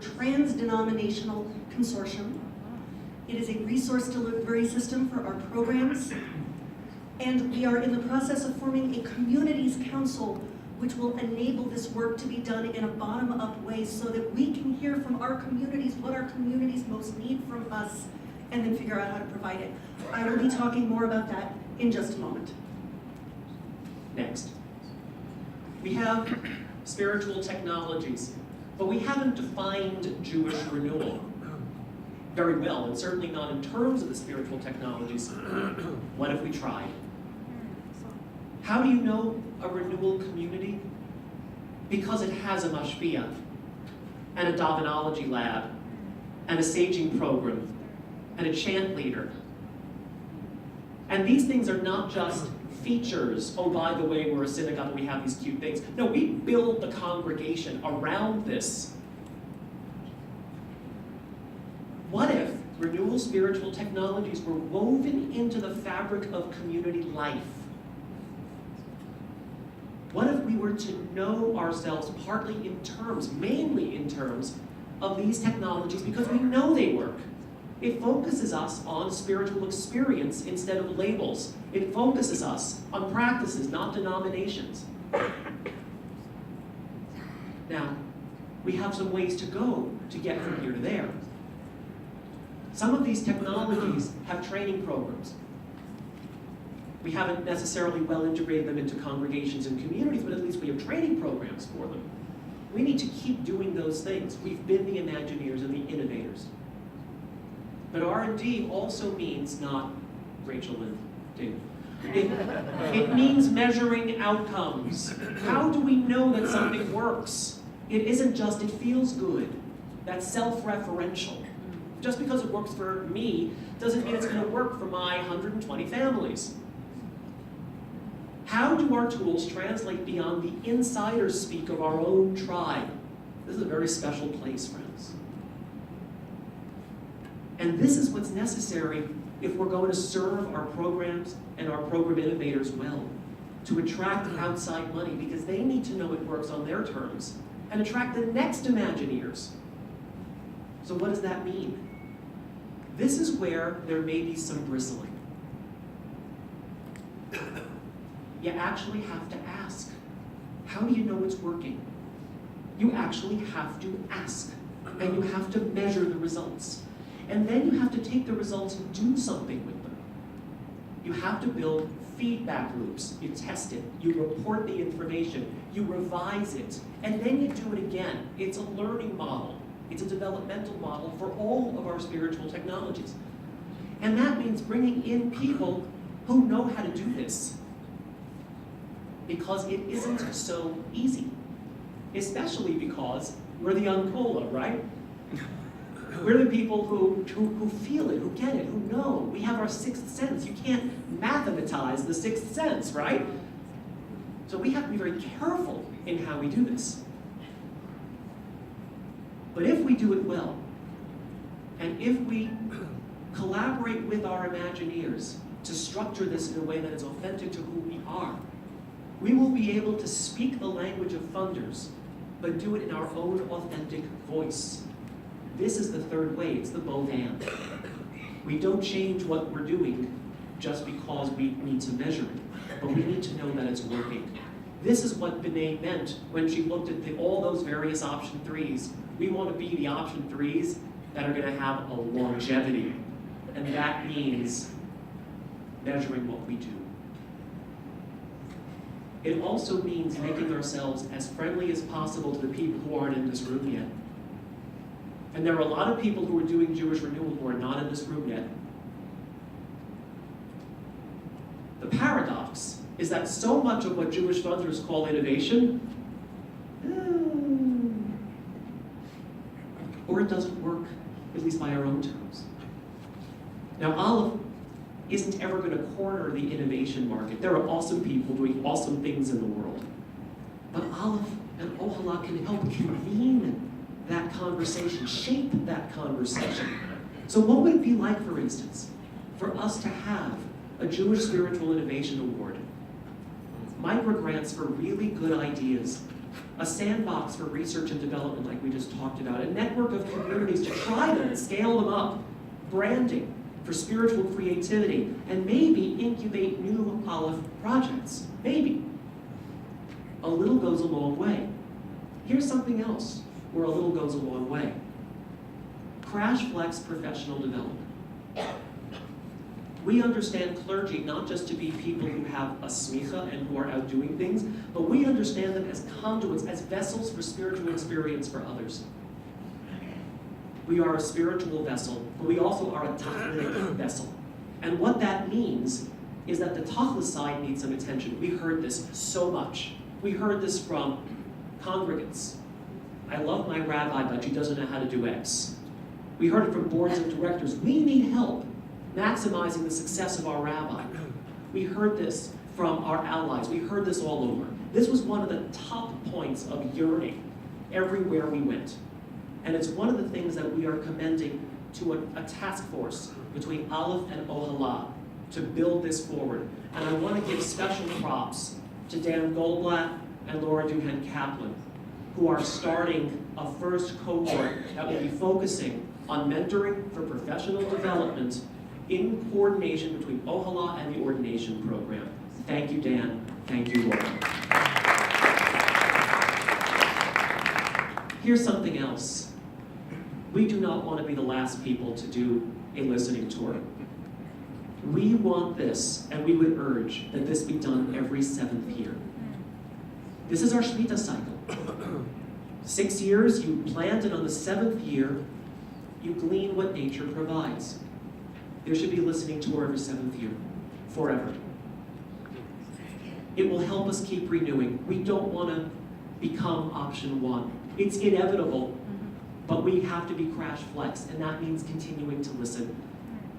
trans-denominational consortium. It is a resource delivery system for our programs. And we are in the process of forming a communities council which will enable this work to be done in a bottom-up way so that we can hear from our communities what our communities most need from us and then figure out how to provide it. I will be talking more about that in just a moment. Next. We have spiritual technologies, but we haven't defined Jewish renewal very well, and certainly not in terms of the spiritual technologies. What if we tried? How do you know a renewal community? Because it has a mashpia, and a Davenology lab, and a saging program, and a chant leader. And these things are not just features, oh, by the way, we're a synagogue and we have these cute things. No, we build the congregation around this. What if renewal spiritual technologies were woven into the fabric of community life? What if we were to know ourselves partly in terms, mainly in terms, of these technologies because we know they work? It focuses us on spiritual experience instead of labels. It focuses us on practices, not denominations. Now, we have some ways to go to get from here to there. Some of these technologies have training programs. We haven't necessarily well integrated them into congregations and communities, but at least we have training programs for them. We need to keep doing those things. We've been the Imagineers and the innovators. But R&D also means not Rachel and David. It means measuring outcomes. How do we know that something works? It isn't just it feels good. That's self-referential. Just because it works for me doesn't mean it's going to work for my 120 families. How do our tools translate beyond the insider speak of our own tribe? This is a very special place, friends. And this is what's necessary if we're going to serve our programs and our program innovators well, to attract outside money, because they need to know it works on their terms, and attract the next Imagineers. So what does that mean? This is where there may be some bristling. You actually have to ask. How do you know it's working? You actually have to ask, and you have to measure the results. And then you have to take the results and do something with them. You have to build feedback loops. You test it, you report the information, you revise it, and then you do it again. It's a learning model. It's a developmental model for all of our spiritual technologies. And that means bringing in people who know how to do this. Because it isn't so easy. Especially because we're the Uncola, right? We're the people who feel it, who get it, who know. We have our sixth sense. You can't mathematize the sixth sense, right? So we have to be very careful in how we do this. But if we do it well, and if we collaborate with our Imagineers to structure this in a way that is authentic to who we are, we will be able to speak the language of funders, but do it in our own authentic voice. This is the third way, it's the both and. We don't change what we're doing just because we need to measure it, but we need to know that it's working. This is what Benet meant when she looked at all those various option threes. We want to be the option threes that are going to have a longevity, and that means measuring what we do. It also means making ourselves as friendly as possible to the people who aren't in this room yet. And there are a lot of people who are doing Jewish renewal who are not in this room yet. The paradox is that so much of what Jewish funders call innovation, or it doesn't work, at least by our own terms. Now, ALEPH isn't ever going to corner the innovation market. There are awesome people doing awesome things in the world. But ALEPH and Ohala can help convene that conversation, shape that conversation. So what would it be like, for instance, for us to have a Jewish Spiritual Innovation Award, microgrants for really good ideas a sandbox for research and development like we just talked about, a network of communities to try them and scale them up, branding for spiritual creativity, and maybe incubate new ALEPH projects. Maybe. A little goes a long way. Here's something else where a little goes a long way. Crash Flex professional development. We understand clergy not just to be people who have a smicha and who are out doing things, but we understand them as conduits, as vessels for spiritual experience for others. We are a spiritual vessel, but we also are a tachlis vessel. And what that means is that the tachlis side needs some attention. We heard this so much. We heard this from congregants. I love my rabbi, but she doesn't know how to do X. We heard it from boards of directors. We need help maximizing the success of our rabbi. We heard this from our allies. We heard this all over. This was one of the top points of yearning everywhere we went. And it's one of the things that we are commending to a task force between ALEPH and OHALA to build this forward. And I want to give special props to Dan Goldblatt and Laura Duhan-Kaplan, who are starting a first cohort that will be focusing on mentoring for professional development in coordination between OHALA and the ordination program. Thank you, Dan. Thank you, Laura. Here's something else. We do not want to be the last people to do a listening tour. We want this, and we would urge that this be done every 7th year. This is our Shemitah cycle. 6 years, you plant, and on the 7th year, you glean what nature provides. There should be a listening tour every 7th year, forever. It will help us keep renewing. We don't want to become option 1. It's inevitable, but we have to be crash flex, and that means continuing to listen.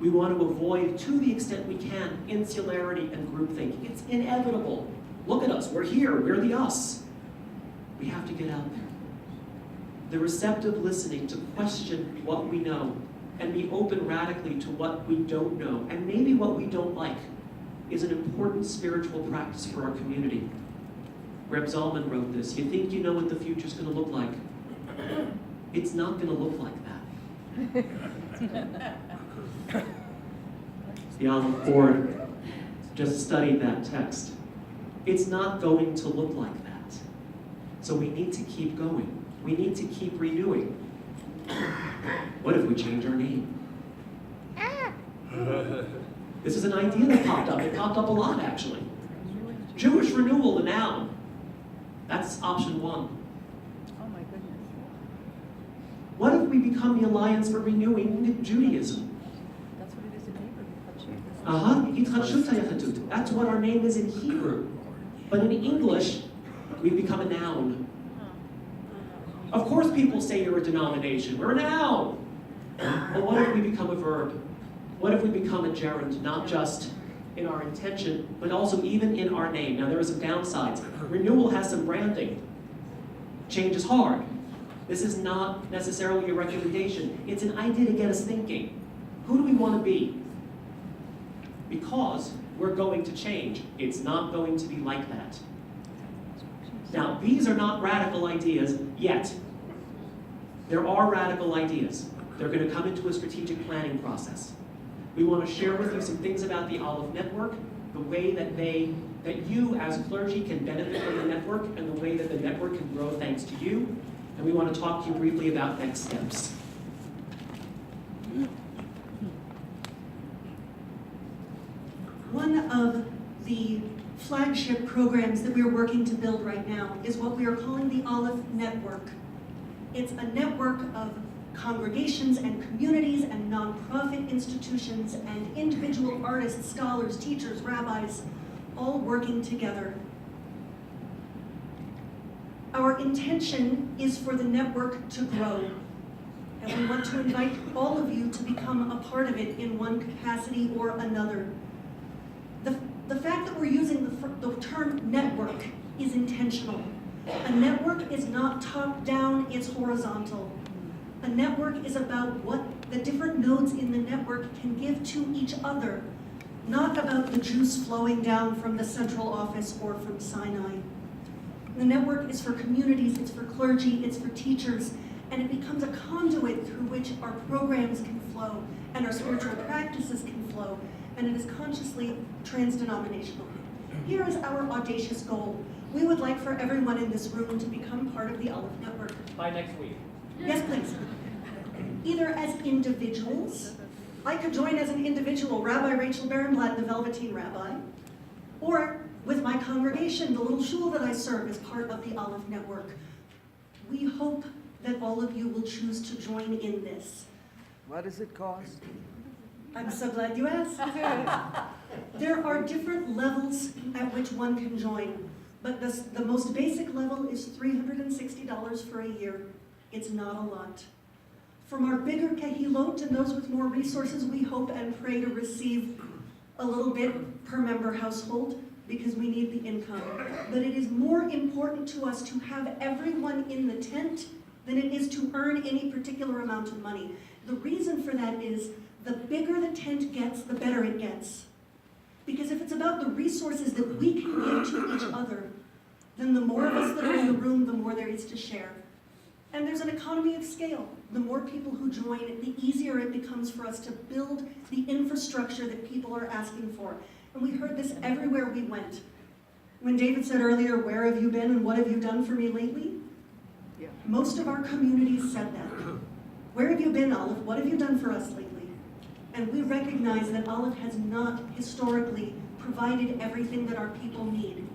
We want to avoid, to the extent we can, insularity and groupthink. It's inevitable. Look at us, we're here, we're the us. We have to get out there. The receptive listening to question what we know and be open radically to what we don't know, and maybe what we don't like, is an important spiritual practice for our community. Reb Zalman wrote this: you think you know what the future's going to look like. It's not going to look like that. The ALEPH board just studied that text. It's not going to look like that. So we need to keep going. We need to keep renewing. What if we change our name? This is an idea that popped up. It popped up a lot, actually. Jewish renewal, the noun. That's option 1. Oh my goodness. What if we become the Alliance for Renewing Judaism? That's what it is in Hebrew. That's what our name is in Hebrew. But in English, we become a noun. Of course people say you're a denomination. We're a noun. But what if we become a verb? What if we become a gerund, not just in our intention, but also even in our name? Now there are some downsides. Renewal has some branding. Change is hard. This is not necessarily a recommendation. It's an idea to get us thinking. Who do we want to be? Because we're going to change. It's not going to be like that. Now, these are not radical ideas yet. There are radical ideas. They're going to come into a strategic planning process. We want to share with you some things about the ALEPH network, the way that you as clergy can benefit from the network, and the way that the network can grow thanks to you. And we want to talk to you briefly about next steps. One of the flagship programs that we're working to build right now is what we are calling the ALEPH Network. It's a network of congregations and communities and nonprofit institutions and individual artists, scholars, teachers, rabbis, all working together. Our intention is for the network to grow, and we want to invite all of you to become a part of it in one capacity or another. The fact that we're using the term network is intentional. A network is not top-down, it's horizontal. A network is about what the different nodes in the network can give to each other, not about the juice flowing down from the central office or from Sinai. The network is for communities, it's for clergy, it's for teachers, and it becomes a conduit through which our programs can flow and our spiritual practices can flow, and it is consciously trans-denominational. Here is our audacious goal. We would like for everyone in this room to become part of the ALEPH network. By next week. Yes, please. Either as individuals, I could join as an individual, Rabbi Rachel Barenblat, the Velveteen Rabbi, or with my congregation, the little shul that I serve, as part of the ALEPH network. We hope that all of you will choose to join in this. What does it cost? I'm so glad you asked. There are different levels at which one can join, but the most basic level is $360 for a year. It's not a lot. From our bigger kehilot and those with more resources, we hope and pray to receive a little bit per member household because we need the income. But it is more important to us to have everyone in the tent than it is to earn any particular amount of money. The reason for that is the bigger the tent gets, the better it gets. Because if it's about the resources that we can give to each other, then the more of us that are in the room, the more there is to share. And there's an economy of scale. The more people who join, the easier it becomes for us to build the infrastructure that people are asking for. And we heard this everywhere we went. When David said earlier, where have you been and what have you done for me lately? Yeah. Most of our communities said that. Where have you been, ALEPH? What have you done for us lately? And we recognize that ALEPH has not historically provided everything that our people need.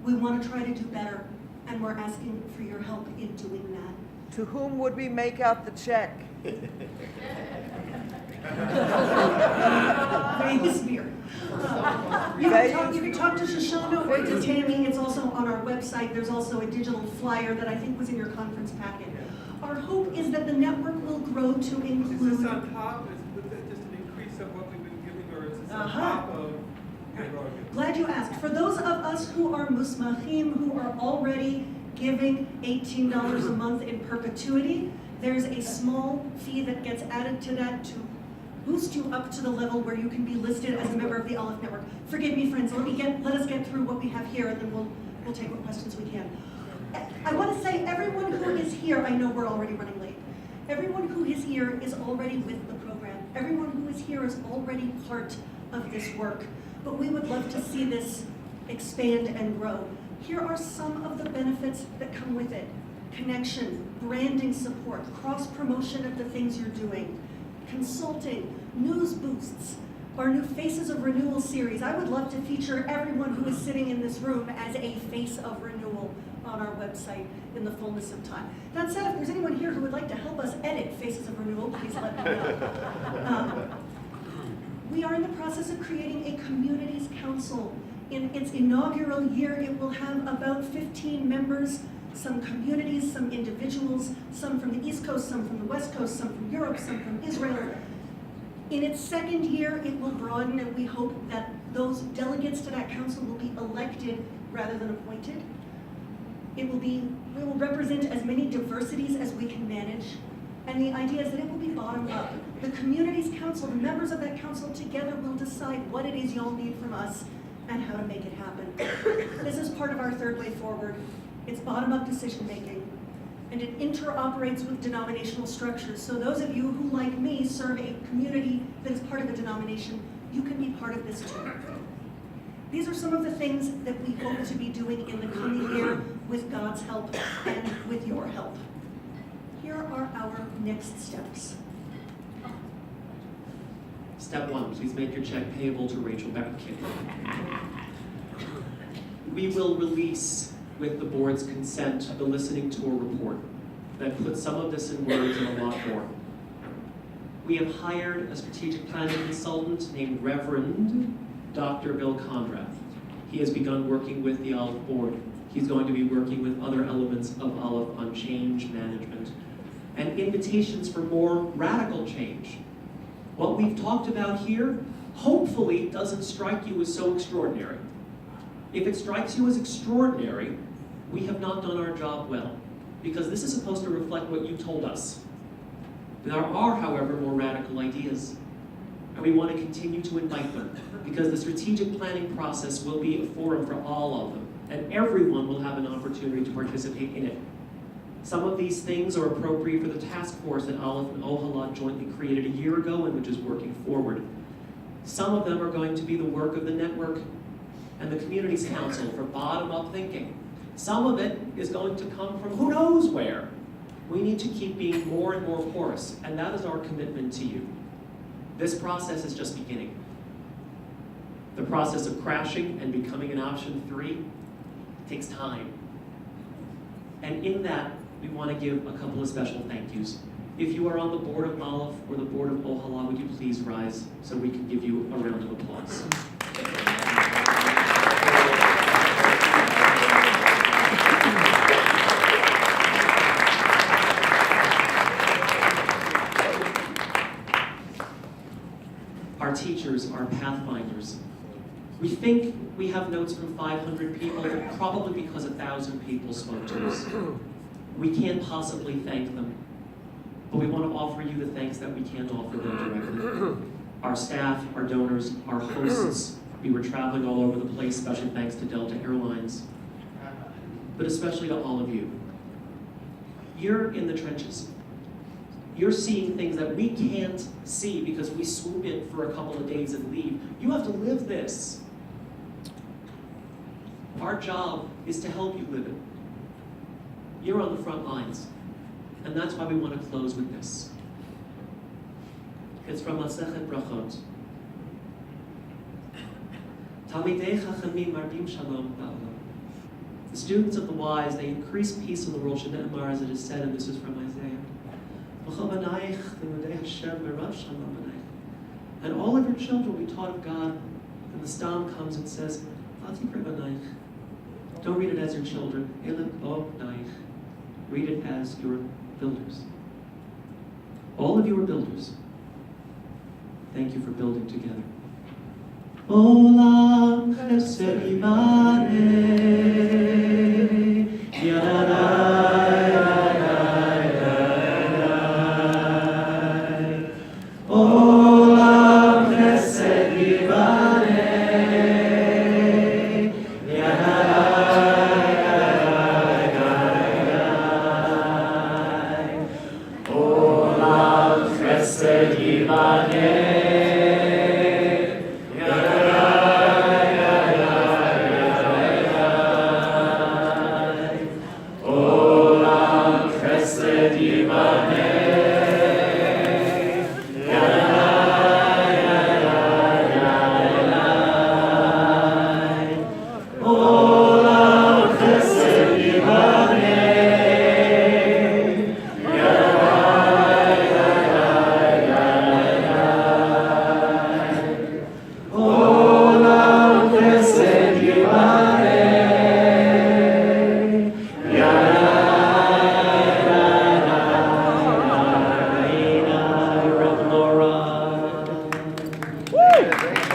We want to try to do better, and we're asking for your help in doing that. To whom would we make out the check? Vegas-Beer. You can talk to Shoshana or to Tammy. It's also on our website. There's also a digital flyer that I think was in your conference packet. Our hope is that the network will grow to include... Is this on top? Is it just an increase of what we've been giving, or is this on top of... Glad you asked. For those of us who are musmachim, who are already giving $18 a month in perpetuity, there's a small fee that gets added to that to boost you up to the level where you can be listed as a member of the ALEPH network. Forgive me, friends. Let us get through what we have here, and then we'll take what questions we can. I want to say everyone who is here, I know we're already running late. Everyone who is here is already with the program. Everyone who is here is already part of this work. But we would love to see this expand and grow. Here are some of the benefits that come with it. Connection, branding support, cross-promotion of the things you're doing, consulting, news boosts, our new Faces of Renewal series. I would love to feature everyone who is sitting in this room as a face of renewal on our website in the fullness of time. That said, if there's anyone here who would like to help us edit Faces of Renewal, please let me know. We are in the process of creating a communities council. In its inaugural year, it will have about 15 members, some communities, some individuals, some from the East Coast, some from the West Coast, some from Europe, some from Israel. In its second year, it will broaden, and we hope that those delegates to that council will be elected rather than appointed. We will represent as many diversities as we can manage. And the idea is that it will be bottom up. The communities council, the members of that council together will decide what it is y'all need from us and how to make it happen. This is part of our third way forward. It's bottom up decision making. And it interoperates with denominational structures. So those of you who, like me, serve a community that is part of a denomination, you can be part of this too. These are some of the things that we hope to be doing in the coming year with God's help and with your help. Here are our next steps. Step 1, please make your check payable to Rachel Barenblat. We will release, with the board's consent, the listening tour report that puts some of this in words and a lot more. We have hired a strategic planning consultant named Reverend Dr. Bill Condrath. He has begun working with the ALEPH board. He's going to be working with other elements of ALEPH on change management and invitations for more radical change. What we've talked about here hopefully doesn't strike you as so extraordinary. If it strikes you as extraordinary, we have not done our job well, because this is supposed to reflect what you told us. There are, however, more radical ideas, and we want to continue to invite them, because the strategic planning process will be a forum for all of them. and everyone will have an opportunity to participate in it. Some of these things are appropriate for the task force that ALEPH and OHALA jointly created a year ago and which is working forward. Some of them are going to be the work of the network and the Communities Council for bottom-up thinking. Some of it is going to come from who knows where. We need to keep being more and more porous, and that is our commitment to you. This process is just beginning. The process of crashing and becoming an option 3 takes time. And in that, we want to give a couple of special thank yous. If you are on the board of ALEPH or the board of OHALA, would you please rise so we can give you a round of applause. Our teachers, our pathfinders. We think we have notes from 500 people, but probably because 1,000 people spoke to us. We can't possibly thank them, but we want to offer you the thanks that we can't offer them directly. Our staff, our donors, our hosts, we were traveling all over the place, special thanks to Delta Airlines, but especially to all of you. You're in the trenches. You're seeing things that we can't see because we swoop in for a couple of days and leave. You have to live this. Our job is to help you live it. You're on the front lines, and that's why we want to close with this. It's from Masechet Brachot. Talmidei Chachamim marbim shalom ba'olam. The students of the wise, they increase peace in the world, Shne'emar, as it is said, and this is from Isaiah. And all of your children will be taught of God, and the Stam comes and says, don't read it as your children. Read it as your builders. All of you are builders. Thank you for building together. Olam chesed yivareh, yarai, yarai, yarai. Olam chesed yivareh, yarai, yarai, yarai. Olam chesed yivareh. Thank you.